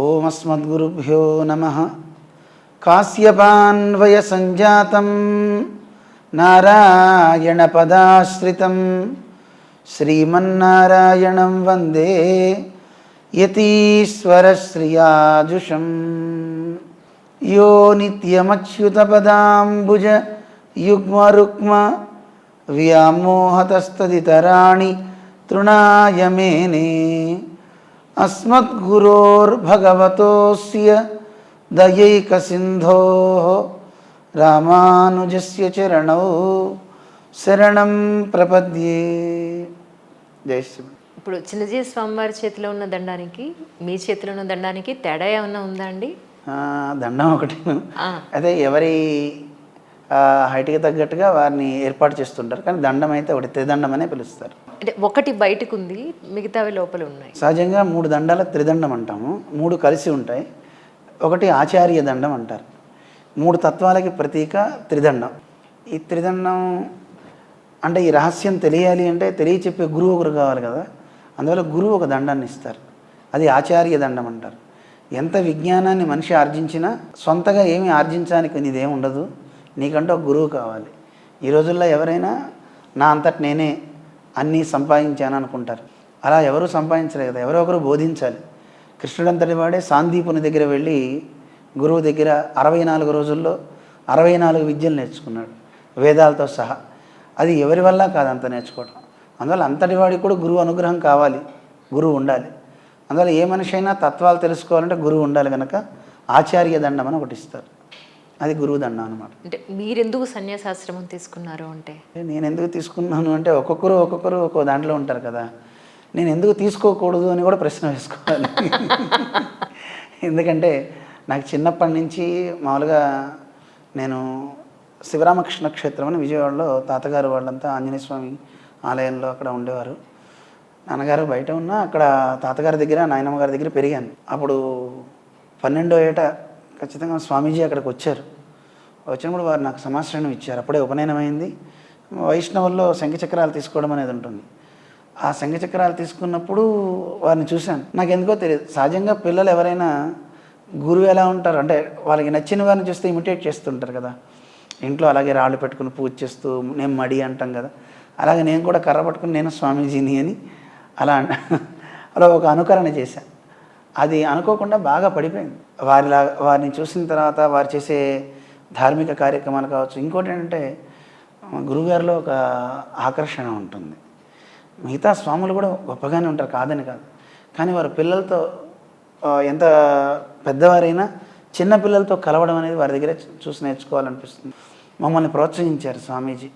ఓమస్మద్గురుభ్యో నమః. కాశ్యపాన్వయ సంజాతం నారాయణ పదాశ్రితం శ్రీమన్నారాయణం వందే యతీశ్వర శ్రియాజుషం. యో నిత్యమచ్యుతపదాంబుజ యుగ్మరుక్మ వ్యామోహతస్తదితరాణి తృణాయ మేనే. అస్మద్గురోర్భగవతోస్య దయైకసింధోః రామానుజస్య చరణౌ శరణం ప్రపద్యే. జై శ్రీ. ఇప్పుడు చిన్నజీవి స్వామివారి చేతిలో ఉన్న దండానికి మీ చేతిలో ఉన్న దండానికి తేడా ఏమన్నా ఉందా అండి? దండం ఒకటి. అదే ఎవరి హైట్కి తగ్గట్టుగా వారిని ఏర్పాటు చేస్తుంటారు, కానీ దండం అయితే ఒకటి త్రిదండం అనే పిలుస్తారు. అంటే ఒకటి బయటకు ఉంది, మిగతావి లోపల ఉన్నాయి. సహజంగా 3 దండాల త్రిదండం అంటాము. 3 కలిసి ఉంటాయి. ఒకటి ఆచార్య దండం అంటారు. 3 తత్వాలకి ప్రతీక త్రిదండం. ఈ త్రిదండం అంటే ఈ రహస్యం తెలియాలి అంటే తెలియచెప్పే గురువు ఒకరు కావాలి కదా. అందువల్ల గురువు ఒక దండాన్ని ఇస్తారు, అది ఆచార్య దండం అంటారు. ఎంత విజ్ఞానాన్ని మనిషి ఆర్జించినా సొంతగా ఏమీ ఆర్జించడానికి నీదేం ఉండదు, నీకంటే ఒక గురువు కావాలి. ఈ రోజుల్లో ఎవరైనా నా అంతటి నేనే అన్నీ సంపాదించాను అనుకుంటారు. అలా ఎవరూ సంపాదించలేదు కదా, ఎవరో ఒకరు బోధించాలి. కృష్ణుడంతటి వాడే సాందీపుని దగ్గర వెళ్ళి గురువు దగ్గర 64 రోజుల్లో 64 విద్యలు నేర్చుకున్నాడు, వేదాలతో సహా. అది ఎవరి వల్ల కాదు అంత నేర్చుకోవడం. అందువల్ల అంతటి వాడికి కూడా గురువు అనుగ్రహం కావాలి, గురువు ఉండాలి. అందువల్ల ఏ మనిషి అయినా తత్వాలు తెలుసుకోవాలంటే గురువు ఉండాలి కనుక ఆచార్య దండం అని ఒకటి ఇస్తారు, అది గురువు దండం అనమాట. అంటే మీరెందుకు సన్యాసాశ్రమం తీసుకున్నారు అంటే? నేను ఎందుకు తీసుకున్నాను అంటే ఒక్కొక్కరు ఒక్కో దాంట్లో ఉంటారు కదా. నేను ఎందుకు తీసుకోకూడదు అని కూడా ప్రశ్న వేసుకోవాలి. ఎందుకంటే నాకు చిన్నప్పటి నుంచి మామూలుగా నేను శివరామకృష్ణ క్షేత్రం అని విజయవాడలో తాతగారు వాళ్ళంతా ఆంజనేయ స్వామి ఆలయంలో అక్కడ ఉండేవారు. నాన్నగారు బయట ఉన్నా అక్కడ తాతగారి దగ్గర నాయనమ్మ గారి దగ్గర పెరిగాను. అప్పుడు 12వ ఏట ఖచ్చితంగా స్వామీజీ అక్కడికి వచ్చారు. వచ్చినప్పుడు వారు నాకు సమాశ్రయం ఇచ్చారు. అప్పుడే ఉపనయనమైంది. వైష్ణవుల్లో శంఖచక్రాలు తీసుకోవడం అనేది ఉంటుంది. ఆ శంఖచక్రాలు తీసుకున్నప్పుడు వారిని చూశాను. నాకు ఎందుకో తెలియదు, సహజంగా పిల్లలు ఎవరైనా గురువు ఎలా ఉంటారు అంటే వాళ్ళకి నచ్చిన వారిని చూస్తే ఇమిటేట్ చేస్తుంటారు కదా. ఇంట్లో అలాగే రాళ్ళు పెట్టుకుని పూజ చేస్తూ నేను మడి అంటాం కదా, అలాగే నేను కూడా కర్ర పట్టుకుని నేను స్వామీజీని అని అలా ఒక అనుకరణ చేశాను. అది అనుకోకుండా బాగా పడిపోయింది. వారిని చూసిన తర్వాత వారు చేసే ధార్మిక కార్యక్రమాలు కావచ్చు. ఇంకోటి ఏంటంటే గురువుగారిలో ఒక ఆకర్షణ ఉంటుంది. మిగతా స్వాములు కూడా గొప్పగానే ఉంటారు, కాదని కాదు, కానీ వారు పిల్లలతో ఎంత పెద్దవారైనా చిన్న పిల్లలతో కలవడం అనేది వారి దగ్గర చూసి నేర్చుకోవాలనిపిస్తుంది. మమ్మల్ని ప్రోత్సహించారు స్వామీజీ.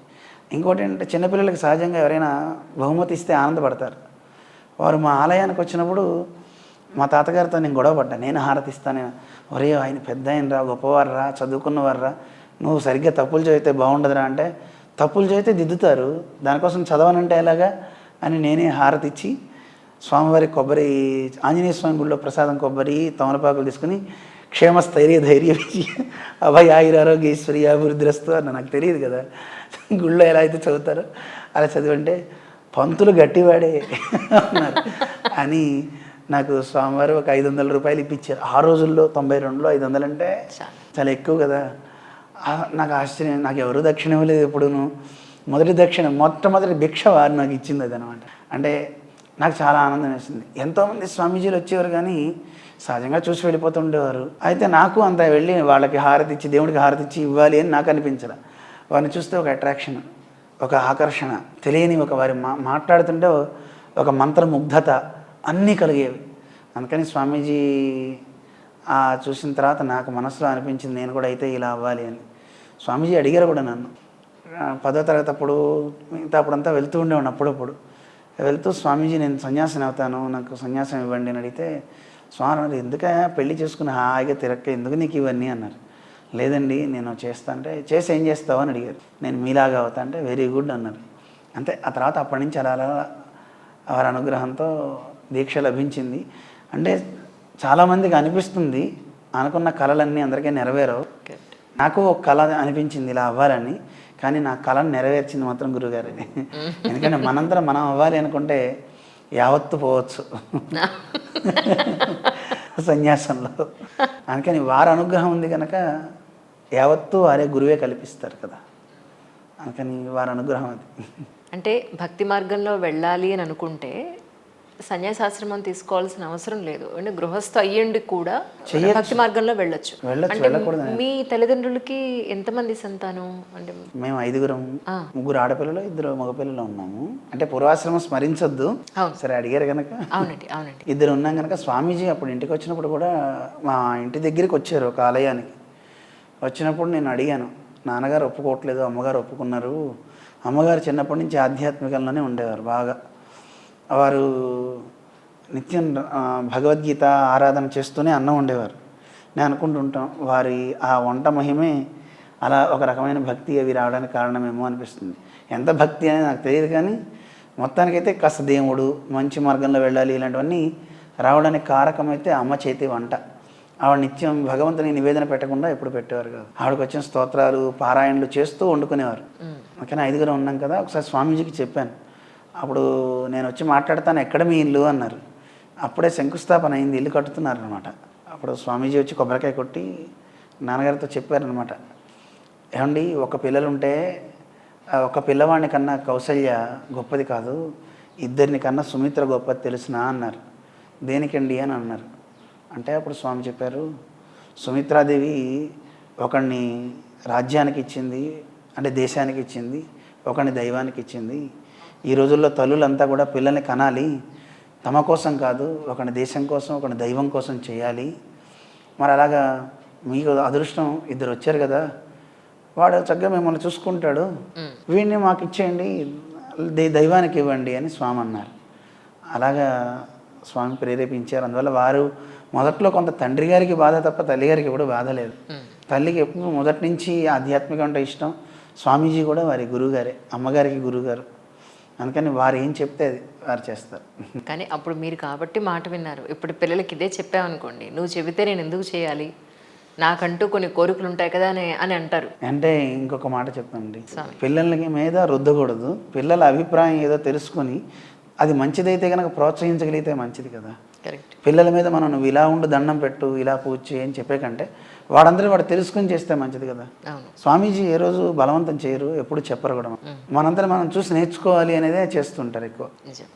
ఇంకోటి ఏంటంటే చిన్నపిల్లలకి సహజంగా ఎవరైనా బహుమతి ఇస్తే ఆనందపడతారు. వారు మా ఆలయానికి వచ్చినప్పుడు మా తాతగారితో నేను గొడవ పడ్డా, నేను హారతి ఇస్తాను. ఒరే ఆయన పెద్ద ఆయనరా, గొప్పవారురా, చదువుకున్నవారురా, నువ్వు సరిగ్గా తప్పులు చదివితే బాగుండదురా అంటే, తప్పులు చదివితే దిద్దుతారు, దానికోసం చదవనంటే ఎలాగా అని నేనే హారతి ఇచ్చి స్వామివారి కొబ్బరి ఆంజనేయ స్వామి గుడిలో ప్రసాదం కొబ్బరి తమలపాకులు తీసుకుని క్షేమస్థైర్య ధైర్య అభయ ఆయురారోగ్య ఈశ్వర్య అభివృద్ధిరస్తు అన్న. నాకు తెలియదు కదా గుళ్ళో ఎలా అయితే చదువుతారో అలా చదివంటే పంతులు గట్టివాడే అన్నారు అని నాకు స్వామివారు ఒక 500 రూపాయలు ఇప్పించారు. ఆ రోజుల్లో 92లో 500 అంటే చాలా ఎక్కువ కదా. నాకు ఆశ్చర్యం, నాకు ఎవరు దక్షిణ ఇవ్వలేదు ఎప్పుడూను. మొట్టమొదటి భిక్ష వారు నాకు ఇచ్చింది అది అనమాట. అంటే నాకు చాలా ఆనందం వేసింది. ఎంతోమంది స్వామీజీలు వచ్చేవారు కానీ సహజంగా చూసి వెళ్ళిపోతుండేవారు. అయితే నాకు అంత వెళ్ళి వాళ్ళకి హారతి ఇచ్చి దేవుడికి హారతి ఇచ్చి ఇవ్వాలి అని నాకు అనిపించలే. వారిని చూస్తే ఒక అట్రాక్షన్, ఒక ఆకర్షణ, తెలియని ఒక వారి మాట్లాడుతుంటే ఒక మంత్రముగ్ధత అన్నీ కలిగేవి. అందుకని స్వామీజీ చూసిన తర్వాత నాకు మనసులో అనిపించింది నేను కూడా అయితే ఇలా అవ్వాలి అని. స్వామీజీ అడిగారు కూడా నన్ను. 10వ తరగతి అప్పుడు మిగతా అప్పుడంతా వెళ్తూ ఉండేవాడిని. అప్పుడప్పుడు వెళ్తూ స్వామీజీ నేను సన్యాసిని అవుతాను, నాకు సన్యాసం ఇవ్వండి అని అడిగితే స్వామి అన్నారు, ఎందుక పెళ్లి చేసుకుని హాయిగా తిరక్క ఎందుకు నీకు ఇవన్నీ అన్నారు. లేదండి నేను చేస్తా అంటే, చేసి ఏం చేస్తావు అని అడిగారు. నేను మీలాగా అవుతా అంటే వెరీ గుడ్ అన్నారు. అంతే. ఆ తర్వాత అప్పటి నుంచి అలా వారి అనుగ్రహంతో దీక్ష లభించింది. అంటే చాలామందికి అనిపిస్తుంది అనుకున్న కళలన్నీ అందరికీ నెరవేరవు. నాకు ఒక కళ అనిపించింది ఇలా అవ్వాలని, కానీ నా కళను నెరవేర్చింది మాత్రం గురువుగారు. ఎందుకంటే మనంతరం మనం అవ్వాలి అనుకుంటే యావత్తు పోవచ్చు. సన్యాసంలో. అందుకని వారి అనుగ్రహం ఉంది కనుక యావత్తూ వారే గురువే కల్పిస్తారు కదా, అందుకని వారి అనుగ్రహం అది. అంటే భక్తి మార్గంలో వెళ్ళాలి అని అనుకుంటే సన్యాసాశ్రమం తీసుకోవాల్సిన అవసరం లేదు, అంటే గృహస్థ అయ్యండి కూడా భక్తి మార్గంలో వెళ్ళొచ్చు. వెళ్ళకూడదు. మీ తల్లిదండ్రులకి ఎంతమంది సంతానం? అంటే మేము 5గురం, 3 ఆడపిల్లలు 2 మగపిల్లలు ఉన్నాము. అంటే పూర్వాశ్రమం స్మరించొద్దు, సరే అడిగారు కనుక. అవునండి అవునండి. 2 ఉన్నాం కనుక స్వామీజీ అప్పుడు ఇంటికి వచ్చినప్పుడు కూడా మా ఇంటి దగ్గరికి వచ్చారు ఒక ఆలయానికి. వచ్చినప్పుడు నేను అడిగాను, నాన్నగారు ఒప్పుకోవట్లేదు, అమ్మగారు ఒప్పుకున్నారు. అమ్మగారు చిన్నప్పటి నుంచి ఆధ్యాత్మికంలోనే ఉండేవారు బాగా. వారు నిత్యం భగవద్గీత ఆరాధన చేస్తూనే అన్నం ఉండేవారు. నేను అనుకుంటుంటాం వారి ఆ వంట మహిమే అలా ఒక రకమైన భక్తి అవి రావడానికి కారణమేమో అనిపిస్తుంది. ఎంత భక్తి అనేది నాకు తెలియదు, కానీ మొత్తానికైతే కాస్త దేవుడు మంచి మార్గంలో వెళ్ళాలి ఇలాంటివన్నీ రావడానికి కారకమైతే అమ్మ చేతి వంట. ఆవిడ నిత్యం భగవంతుని నివేదన పెట్టకుండా ఎప్పుడు పెట్టేవారు కాదు. ఆవిడకి వచ్చిన స్తోత్రాలు పారాయణలు చేస్తూ వండుకునేవారు. అందుకని 5గురం ఉన్నాం కదా. ఒకసారి స్వామీజీకి చెప్పాను, అప్పుడు నేను వచ్చి మాట్లాడతాను, ఎక్కడ మీ ఇల్లు అన్నారు. అప్పుడే శంకుస్థాపన అయింది, ఇల్లు కట్టుతున్నారు అనమాట. అప్పుడు స్వామీజీ వచ్చి కొబ్బరికాయ కొట్టి నాన్నగారితో చెప్పారనమాట, ఏమండి ఒక పిల్లలు ఉంటే ఒక పిల్లవాడిని కన్నా కౌసల్య గొప్పది కాదు, 2 కన్నా సుమిత్ర గొప్పది తెలుసునా అన్నారు. దేనికండి అని అన్నారు. అంటే అప్పుడు స్వామి చెప్పారు, సుమిత్రాదేవి ఒకడిని రాజ్యానికి ఇచ్చింది, అంటే దేశానికి ఇచ్చింది, ఒకడిని దైవానికి ఇచ్చింది. ఈ రోజుల్లో తల్లులంతా కూడా పిల్లల్ని కనాలి, తమ కోసం కాదు, ఒకని దేశం కోసం ఒకని దైవం కోసం చేయాలి. మరి అలాగా మీకు అదృష్టం 2 వచ్చారు కదా, వాడు చక్కగా మిమ్మల్ని చూసుకుంటాడు, వీడిని మాకు ఇచ్చేయండి, దైవానికి ఇవ్వండి అని స్వామి అన్నారు. అలాగా స్వామి ప్రేరేపించారు. అందువల్ల వారు మొదట్లో కొంత తండ్రి గారికి బాధ తప్ప తల్లిగారికి ఎప్పుడు బాధ లేదు. తల్లికి ఎప్పుడు మొదటి నుంచి ఆధ్యాత్మికం అంటే ఇష్టం. స్వామీజీ కూడా వారి గురువుగారే, అమ్మగారికి గురువుగారు. అందుకని వారు ఏం చెప్తే అది వారు చేస్తారు. కానీ అప్పుడు మీరు కాబట్టి మాట విన్నారు. ఇప్పుడు పిల్లలకి ఇదే చెప్పామనుకోండి, నువ్వు చెబితే నేను ఎందుకు చేయాలి, నాకంటూ కొన్ని కోరికలు ఉంటాయి కదా అని అంటారు. అంటే ఇంకొక మాట చెప్తానండి, పిల్లలకి మీద రుద్దకూడదు. పిల్లల అభిప్రాయం ఏదో తెలుసుకొని అది మంచిదైతే కనుక ప్రోత్సహించగలిగితే మంచిది కదా. కరెక్ట్. పిల్లల మీద మనం నువ్వు ఇలా ఉండు, దండం పెట్టు, ఇలా పూజ చేయని చెప్పే కంటే వాడు తెలుసుకొని చేస్తే మంచిది కదా. స్వామీజీ ఏ రోజు బలవంతం చేయరు, ఎప్పుడు చెప్పరు కూడా. మనందరం మనం చూసి నేర్చుకోవాలి అనేదే చేస్తుంటారు ఎక్కువ. నిజం.